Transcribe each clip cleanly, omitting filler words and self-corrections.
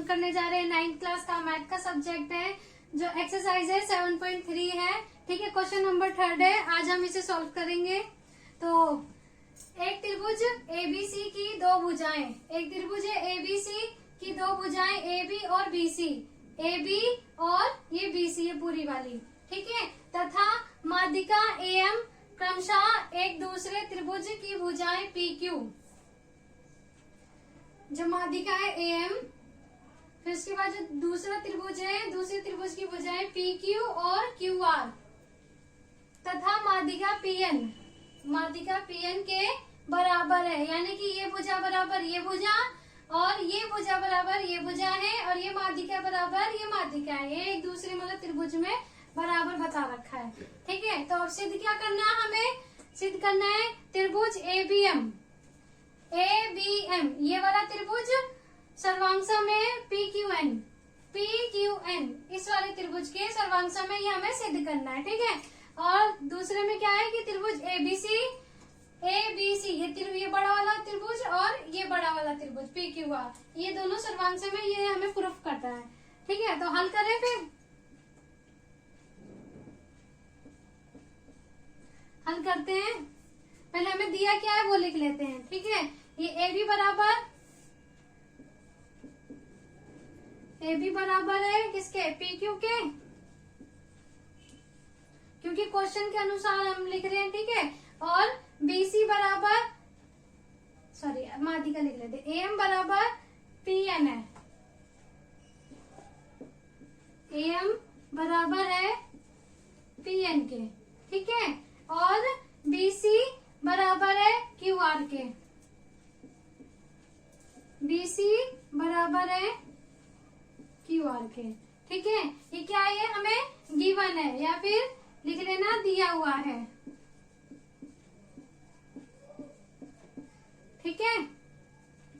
करने जा रहे हैं 9th क्लास का मैथ का सब्जेक्ट है, जो एक्सरसाइज है 7.3 है। ठीक है, क्वेश्चन नंबर 3 है। आज हम इसे सॉल्व करेंगे। तो एक त्रिभुज एबीसी की दो भुजाएं, एक त्रिभुज है एबीसी की दो भुजाएं AB और BC, AB और ये BC, ये पूरी वाली। ठीक है, तथा माध्यिका AM क्रमशः एक दूसरे त्रिभुज की भुजाएं PQ। जो माध्यिका है AM, फिर उसके बाद जो दूसरा त्रिभुज है, दूसरे त्रिभुज की भुजाएं PQ और QR, तथा माध्यिका PN, माध्यिका PN के बराबर है। यानी कि ये भुजा बराबर ये भुजा और ये भुजा बराबर ये भुजा है और ये माध्यिका बराबर ये माध्यिका है। ये एक दूसरे मतलब त्रिभुज में बराबर बता रखा है। ठीक है, तो अब सिद्ध क्या करना है, हमें सिद्ध करना है त्रिभुज ABM, ये वाला त्रिभुज सर्वांगसम है PQN, इस वाले त्रिभुज के सर्वांगसम है, ये हमें सिद्ध करना है। ठीक है, और दूसरे में क्या है कि त्रिभुज ABC, ये बड़ा वाला त्रिभुज और ये बड़ा वाला त्रिभुज PQR, ये दोनों सर्वांगसम है, ये हमें प्रूफ करना है। ठीक है, तो हल करें, फिर हल करते हैं। पहले हमें दिया क्या है वो लिख लेते हैं। ठीक है, ये AB बराबर है किसके, PQ के, क्योंकि क्वेश्चन के अनुसार हम लिख रहे हैं। ठीक है, और BC बराबर, सॉरी माध्यिका लिख लेते, AM बराबर PN है, AM बराबर है PN के। ठीक है, और BC बराबर है QR के, BC बराबर है QR के। ठीक है, ये क्या है, हमें गिवन है या फिर लिख लेना दिया हुआ है। ठीक है,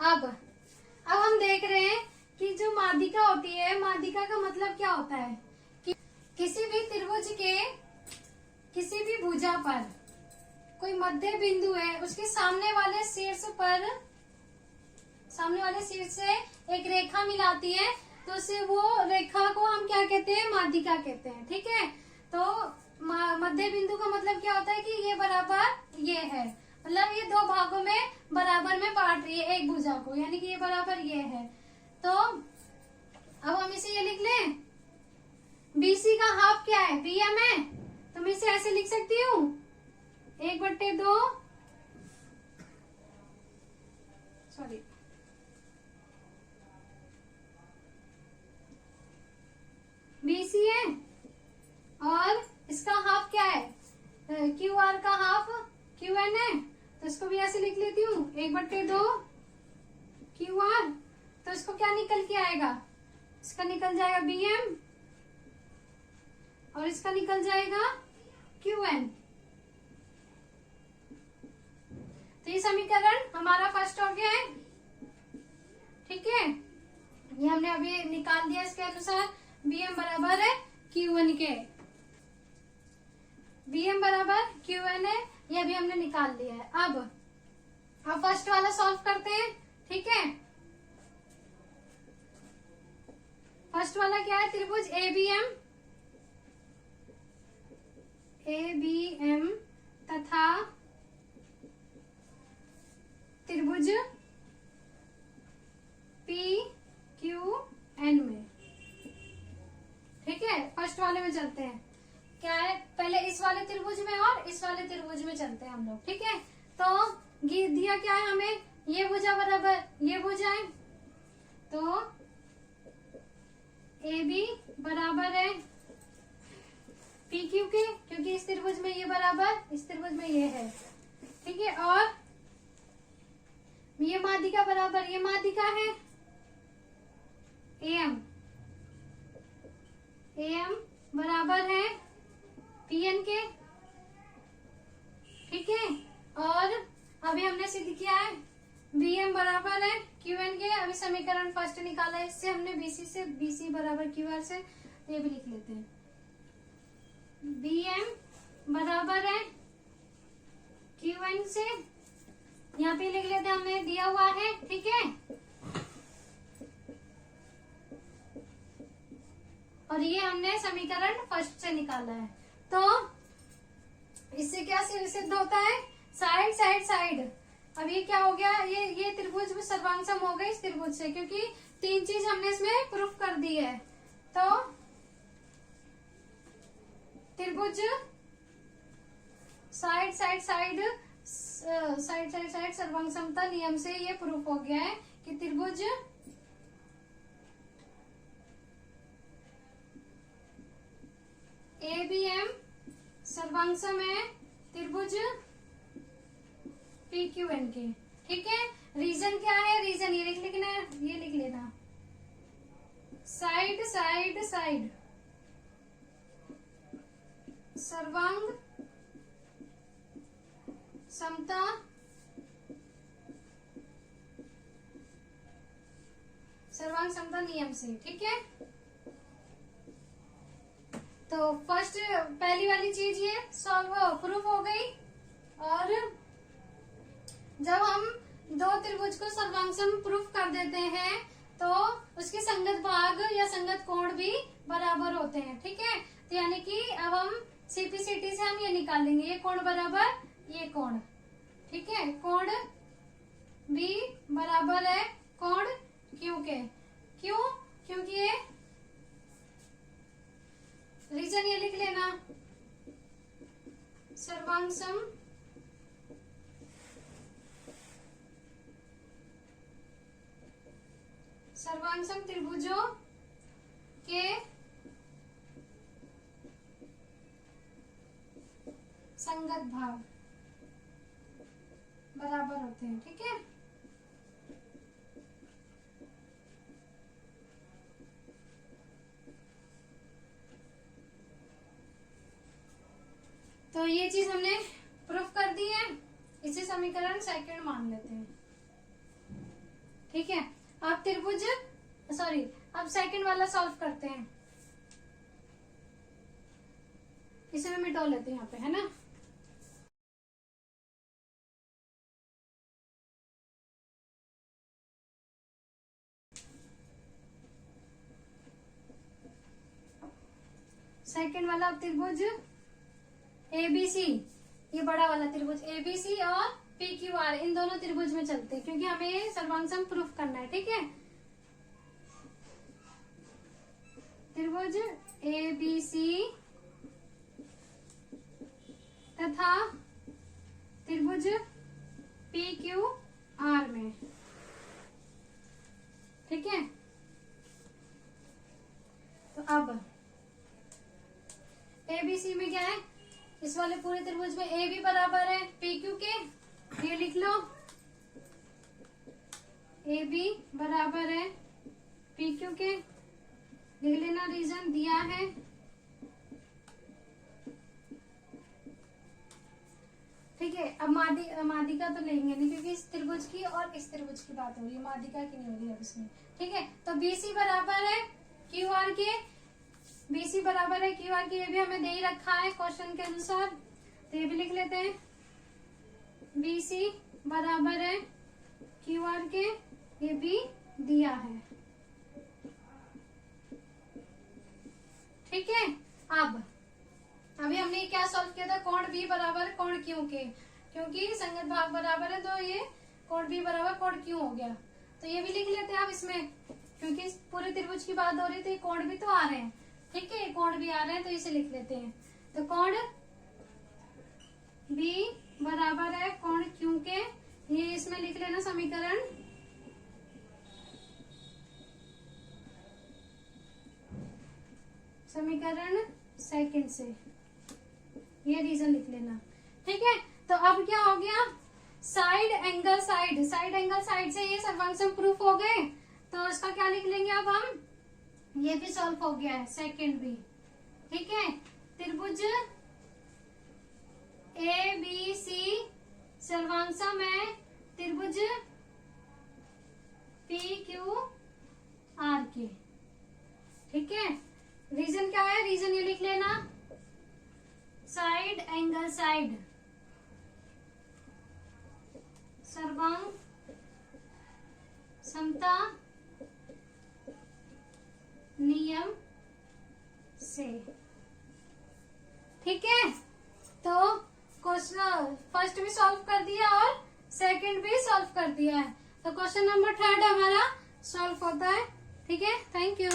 अब हम देख रहे हैं कि जो माध्यिका होती है, माध्यिका का मतलब क्या होता है कि किसी भी त्रिभुज के किसी भी भुजा पर कोई मध्य बिंदु है, उसके सामने वाले शीर्ष से एक रेखा मिलाती है, तो उसे वो रेखा को हम क्या कहते हैं, माध्यिका कहते हैं। ठीक है, तो मध्य बिंदु का मतलब क्या होता है कि ये बराबर ये है, मतलब ये दो भागों में बराबर में बांट रही है एक भुजा को, यानी कि ये बराबर ये है। तो अब हम इसे ये लिख लें, BC का हाफ क्या है, BM है, तो मैं इसे ऐसे लिख सकती हूँ 1/2, सॉरी BC है और इसका हाफ क्या है, QR का हाफ QN है, तो इसको भी ऐसे लिख लेती हूँ 1/2 QR। तो इसको क्या निकल के आएगा, इसका निकल जाएगा BM और इसका निकल जाएगा QN। तो ये समीकरण हमारा फर्स्ट हो गया है। ठीक है, ये हमने अभी निकाल दिया। इसके अनुसार BM बराबर है QN के, BM बराबर QN है, ये भी हमने निकाल दिया है। अब फर्स्ट वाला सॉल्व करते हैं। ठीक है, फर्स्ट वाला क्या है, त्रिभुज ABM तथा त्रिभुज PQN में। ठीक है, फर्स्ट वाले में चलते हैं। क्या है, पहले इस वाले त्रिभुज में और इस वाले त्रिभुज में चलते हैं हम लोग। ठीक है, तो दिया क्या है हमें, ये भुजा बराबर ये भुजा है, तो AB बराबर है PQ के, क्योंकि इस त्रिभुज में ये बराबर इस त्रिभुज में ये है। ठीक है, और ये माध्यिका बराबर ये माध्यिका है AM बराबर है PN के। ठीक है, और अभी हमने सिद्ध किया है BM बराबर है QN के। अभी समीकरण फर्स्ट निकाला है, इससे हमने BC बराबर QR से, ये भी लिख लेते हैं। BM बराबर है QN से, यहाँ पे लिख लेते हैं, हमने दिया हुआ है। ठीक है, और ये हमने समीकरण फर्स्ट से निकाला है। तो इससे क्या सिद्ध होता है, साइड साइड साइड। अब ये क्या हो गया, ये त्रिभुज में सर्वांग सम हो गए इस त्रिभुज से, क्योंकि तीन चीज हमने इसमें प्रूफ कर दी है। तो त्रिभुज side side side side side side सर्वांग समता नियम से ये प्रूफ हो गया है कि त्रिभुज ABM सर्वांग सम है त्रिभुज PQN के। ठीक है, रीजन क्या है, रीजन ये लिख लेना, ये लिख लेना, साइड साइड साइड सर्वांग समता सर्वांग समता नियम से। ठीक है, तो फर्स्ट पहली वाली चीज ये सॉल्व प्रूफ हो गई। और जब हम दो त्रिभुज को सर्वांग सम प्रूफ कर देते हैं तो उसके संगत भाग या संगत कोण भी बराबर होते हैं। ठीक है, तो यानी कि अब हम CPCT से हम ये निकालेंगे, ये कोण बराबर ये कोण। ठीक है, कोण B बराबर है कोण Q के। क्यों, क्योंकि ये रीजन ये लिख लेना, सर्वांग सम सर्वांग सम त्रिभुजों के संगत भाग बराबर होते हैं। ठीक है, तो ये चीज हमने प्रूफ कर दी है, इसे समीकरण सेकंड मान लेते हैं। ठीक है, अब त्रिभुज अब सेकंड वाला सॉल्व करते हैं, इसे मैं मिटा लेते हैं यहाँ पे, है ना। सेकंड वाला अब त्रिभुज ABC, ये बड़ा वाला त्रिभुज ABC और PQR इन दोनों त्रिभुज में चलते हैं, क्योंकि हमें ये सर्वांग सम प्रूफ करना है। ठीक है, त्रिभुज ABC तथा त्रिभुज PQR में। ठीक है, तो अब ABC में क्या है, इस वाले पूरे त्रिभुज में AB बराबर है PQ के, ये लिख लो, AB बराबर है PQ के, लिख लेना, रीजन दिया है। ठीक है, अब माध्यिका तो लेंगे नहीं, क्योंकि इस त्रिभुज की और इस त्रिभुज की बात हो रही है, माध्यिका की नहीं हो रही है अब इसमें। ठीक है, तो BC बराबर है QR के, BC बराबर है QR के, ये भी हमें दे ही रखा है क्वेश्चन के अनुसार, तो ये भी लिख लेते हैं, BC बराबर है QR के, ये भी दिया है। ठीक है, अब अभी हमने क्या सॉल्व किया था, कोण B बराबर कोण Q के, क्योंकि संगत भाग बराबर है तो ये कोण B बराबर कोण Q हो गया। तो ये भी लिख लेते हैं आप इसमें, क्योंकि पूरे त्रिभुज की बात हो रही है तो ये कोण भी तो आ रहे हैं। ठीक है, कोण भी आ रहे हैं तो इसे लिख लेते हैं, तो कोण B बराबर है कोण Q के, ये इसमें लिख लेना समीकरण सेकंड से, ये रीजन लिख लेना। ठीक है, तो अब क्या हो गया, साइड एंगल साइड से ये सर्वांग सम प्रूफ हो गए, तो इसका क्या लिख लेंगे अब हम, ये भी सॉल्व हो गया है सेकंड भी। ठीक है, त्रिभुज ABC सर्वांग सम है त्रिभुज PQR के। ठीक है, रीजन क्या है, रीजन ये लिख लेना, साइड एंगल साइड सर्वांग समता नियम से। ठीक है, तो क्वेश्चन फर्स्ट भी सॉल्व कर दिया और सेकंड भी सॉल्व कर दिया है, तो क्वेश्चन नंबर 3 हमारा सॉल्व होता है। ठीक है, थैंक यू।